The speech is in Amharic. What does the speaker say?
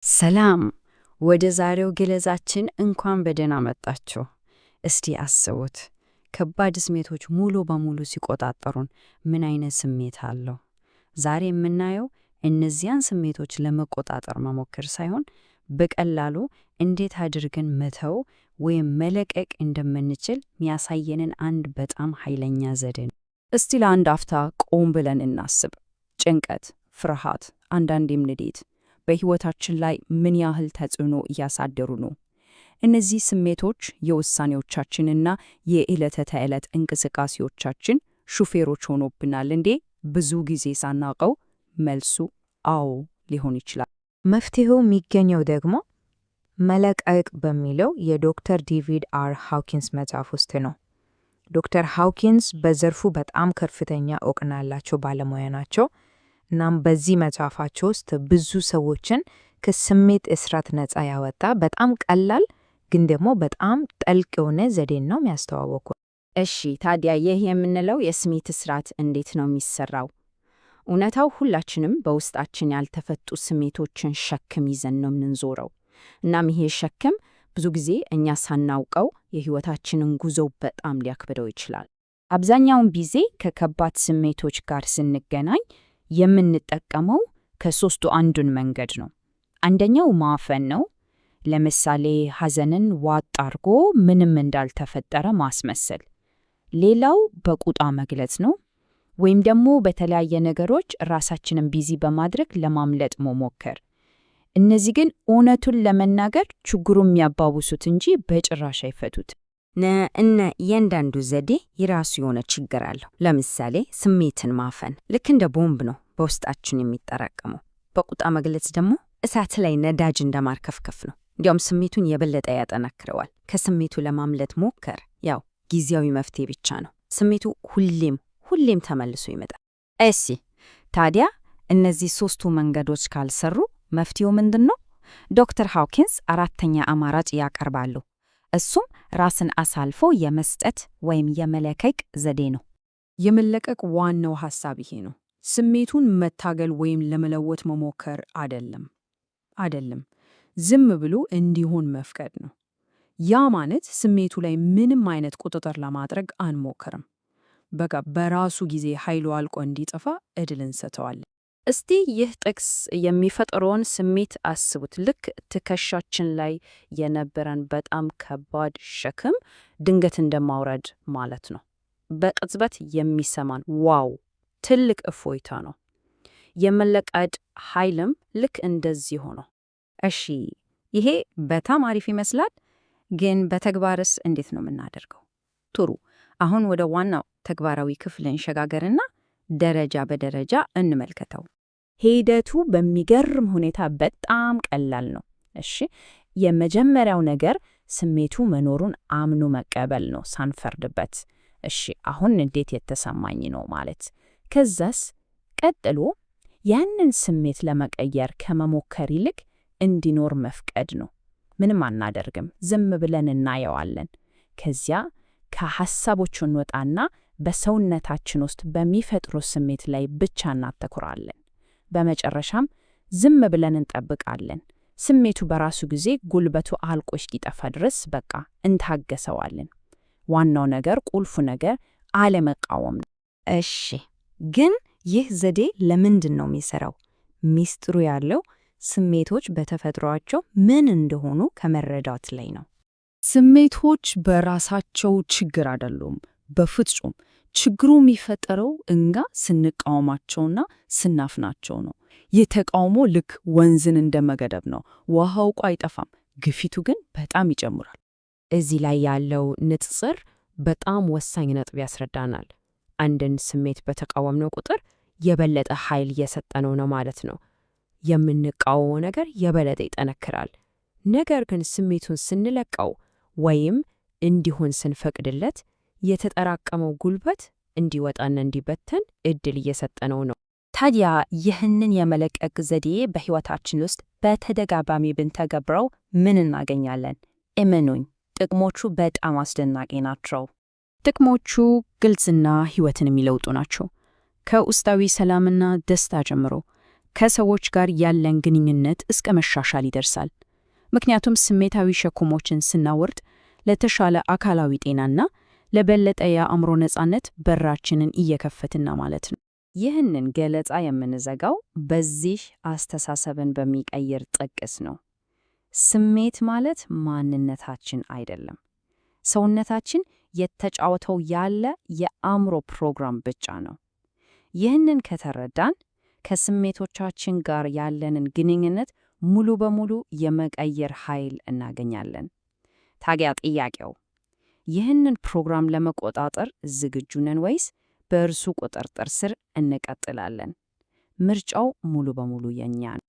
ሰላም ወደ ዛሬው ገለጻችን እንኳን በደህና መጣችሁ። እስቲ አስቡት፣ ከባድ ስሜቶች ሙሉ በሙሉ ሲቆጣጠሩን ምን አይነት ስሜት አለው? ዛሬ የምናየው እነዚያን ስሜቶች ለመቆጣጠር መሞከር ሳይሆን በቀላሉ እንዴት አድርገን መተው ወይም መለቀቅ እንደምንችል የሚያሳየንን አንድ በጣም ኃይለኛ ዘዴ ነው። እስቲ ለአንድ አፍታ ቆም ብለን እናስብ። ጭንቀት፣ ፍርሃት፣ አንዳንዴም ንዴት በሕይወታችን ላይ ምን ያህል ተጽዕኖ እያሳደሩ ነው? እነዚህ ስሜቶች የውሳኔዎቻችንና የዕለት ተዕለት እንቅስቃሴዎቻችን ሹፌሮች ሆኖብናል እንዴ? ብዙ ጊዜ ሳናውቀው መልሱ አዎ ሊሆን ይችላል። መፍትሄው የሚገኘው ደግሞ መለቀቅ በሚለው የዶክተር ዴቪድ አር ሃውኪንስ መጽሐፍ ውስጥ ነው። ዶክተር ሃውኪንስ በዘርፉ በጣም ከፍተኛ እውቅና ያላቸው ባለሙያ ናቸው። እናም በዚህ መጽሐፋቸው ውስጥ ብዙ ሰዎችን ከስሜት እስራት ነፃ ያወጣ በጣም ቀላል ግን ደግሞ በጣም ጠልቅ የሆነ ዘዴን ነው የሚያስተዋወቁ። እሺ፣ ታዲያ ይህ የምንለው የስሜት እስራት እንዴት ነው የሚሰራው? እውነታው ሁላችንም በውስጣችን ያልተፈቱ ስሜቶችን ሸክም ይዘን ነው የምንዞረው። እናም ይሄ ሸክም ብዙ ጊዜ እኛ ሳናውቀው የሕይወታችንን ጉዞ በጣም ሊያክብደው ይችላል። አብዛኛውን ጊዜ ከከባድ ስሜቶች ጋር ስንገናኝ የምንጠቀመው ከሦስቱ አንዱን መንገድ ነው። አንደኛው ማፈን ነው። ለምሳሌ ሐዘንን ዋጥ አርጎ ምንም እንዳልተፈጠረ ማስመሰል። ሌላው በቁጣ መግለጽ ነው፣ ወይም ደግሞ በተለያየ ነገሮች ራሳችንን ቢዚ በማድረግ ለማምለጥ መሞከር። እነዚህ ግን እውነቱን ለመናገር ችግሩን የሚያባብሱት እንጂ በጭራሽ አይፈቱት። እነ እያንዳንዱ ዘዴ የራሱ የሆነ ችግር አለው። ለምሳሌ ስሜትን ማፈን ልክ እንደ ቦምብ ነው በውስጣችን የሚጠራቀመው። በቁጣ መግለጽ ደግሞ እሳት ላይ ነዳጅ እንደማርከፍከፍ ነው። እንዲያውም ስሜቱን የበለጠ ያጠናክረዋል። ከስሜቱ ለማምለጥ ሞከር፣ ያው ጊዜያዊ መፍትሄ ብቻ ነው። ስሜቱ ሁሌም ተመልሶ ይመጣል። እሺ፣ ታዲያ እነዚህ ሦስቱ መንገዶች ካልሰሩ መፍትሄው ምንድን ነው? ዶክተር ሃውኪንስ አራተኛ አማራጭ ያቀርባሉ። እሱም ራስን አሳልፎ የመስጠት ወይም የመለቀቅ ዘዴ ነው። የመለቀቅ ዋናው ሐሳብ ይሄ ነው። ስሜቱን መታገል ወይም ለመለወጥ መሞከር አይደለም፣ ዝም ብሎ እንዲሆን መፍቀድ ነው። ያ ማለት ስሜቱ ላይ ምንም አይነት ቁጥጥር ለማድረግ አንሞክርም። በቃ በራሱ ጊዜ ኃይሉ አልቆ እንዲጠፋ ዕድል እንሰጠዋለን። እስቲ ይህ ጥቅስ የሚፈጥረውን ስሜት አስቡት። ልክ ትከሻችን ላይ የነበረን በጣም ከባድ ሸክም ድንገት እንደማውረድ ማለት ነው። በቅጽበት የሚሰማን ዋው ትልቅ እፎይታ ነው። የመለቀቅ ኃይልም ልክ እንደዚህ ሆኖ። እሺ፣ ይሄ በጣም አሪፍ ይመስላል፣ ግን በተግባርስ እንዴት ነው የምናደርገው? ጥሩ፣ አሁን ወደ ዋናው ተግባራዊ ክፍል እንሸጋገርና ደረጃ በደረጃ እንመልከተው። ሂደቱ በሚገርም ሁኔታ በጣም ቀላል ነው። እሺ፣ የመጀመሪያው ነገር ስሜቱ መኖሩን አምኖ መቀበል ነው፣ ሳንፈርድበት። እሺ፣ አሁን እንዴት የተሰማኝ ነው ማለት። ከዛስ ቀጥሎ ያንን ስሜት ለመቀየር ከመሞከር ይልቅ እንዲኖር መፍቀድ ነው። ምንም አናደርግም፣ ዝም ብለን እናየዋለን። ከዚያ ከሐሳቦቹ እንወጣና በሰውነታችን ውስጥ በሚፈጥሩ ስሜት ላይ ብቻ እናተኩራለን። በመጨረሻም ዝም ብለን እንጠብቃለን። ስሜቱ በራሱ ጊዜ ጉልበቱ አልቆ እስኪጠፋ ድረስ በቃ እንታገሰዋለን። ዋናው ነገር፣ ቁልፉ ነገር አለመቃወም ነው። እሺ፣ ግን ይህ ዘዴ ለምንድን ነው የሚሰራው? ሚስጥሩ ያለው ስሜቶች በተፈጥሯቸው ምን እንደሆኑ ከመረዳት ላይ ነው። ስሜቶች በራሳቸው ችግር አይደሉም፣ በፍጹም። ችግሩ የሚፈጠረው እኛ ስንቃወማቸውና ስናፍናቸው ነው። ይህ ተቃውሞ ልክ ወንዝን እንደመገደብ ነው። ውሃው እኮ አይጠፋም፣ ግፊቱ ግን በጣም ይጨምራል። እዚህ ላይ ያለው ንጽጽር በጣም ወሳኝ ነጥብ ያስረዳናል። አንድን ስሜት በተቃወምነው ቁጥር የበለጠ ኃይል እየሰጠነው ነው ማለት ነው። የምንቃወመው ነገር የበለጠ ይጠነክራል። ነገር ግን ስሜቱን ስንለቀው ወይም እንዲሆን ስንፈቅድለት የተጠራቀመው ጉልበት እንዲወጣና እንዲበተን ዕድል እየሰጠነው ነው። ታዲያ ይህንን የመለቀቅ ዘዴ በሕይወታችን ውስጥ በተደጋጋሚ ብንተገብረው ምን እናገኛለን? እመኑኝ፣ ጥቅሞቹ በጣም አስደናቂ ናቸው። ጥቅሞቹ ግልጽና ሕይወትን የሚለውጡ ናቸው። ከውስጣዊ ሰላምና ደስታ ጀምሮ ከሰዎች ጋር ያለን ግንኙነት እስከ መሻሻል ይደርሳል። ምክንያቱም ስሜታዊ ሸክሞችን ስናወርድ ለተሻለ አካላዊ ጤናና ለበለጠ የአእምሮ ነጻነት በራችንን እየከፈትና ማለት ነው። ይህንን ገለጻ የምንዘጋው በዚህ አስተሳሰብን በሚቀይር ጥቅስ ነው። ስሜት ማለት ማንነታችን አይደለም። ሰውነታችን የተጫወተው ያለ የአእምሮ ፕሮግራም ብቻ ነው። ይህንን ከተረዳን ከስሜቶቻችን ጋር ያለንን ግንኙነት ሙሉ በሙሉ የመቀየር ኃይል እናገኛለን። ታዲያ ጥያቄው ይህንን ፕሮግራም ለመቆጣጠር ዝግጁ ነን ወይስ በእርሱ ቁጥጥር ስር እንቀጥላለን? ምርጫው ሙሉ በሙሉ የኛ ነው።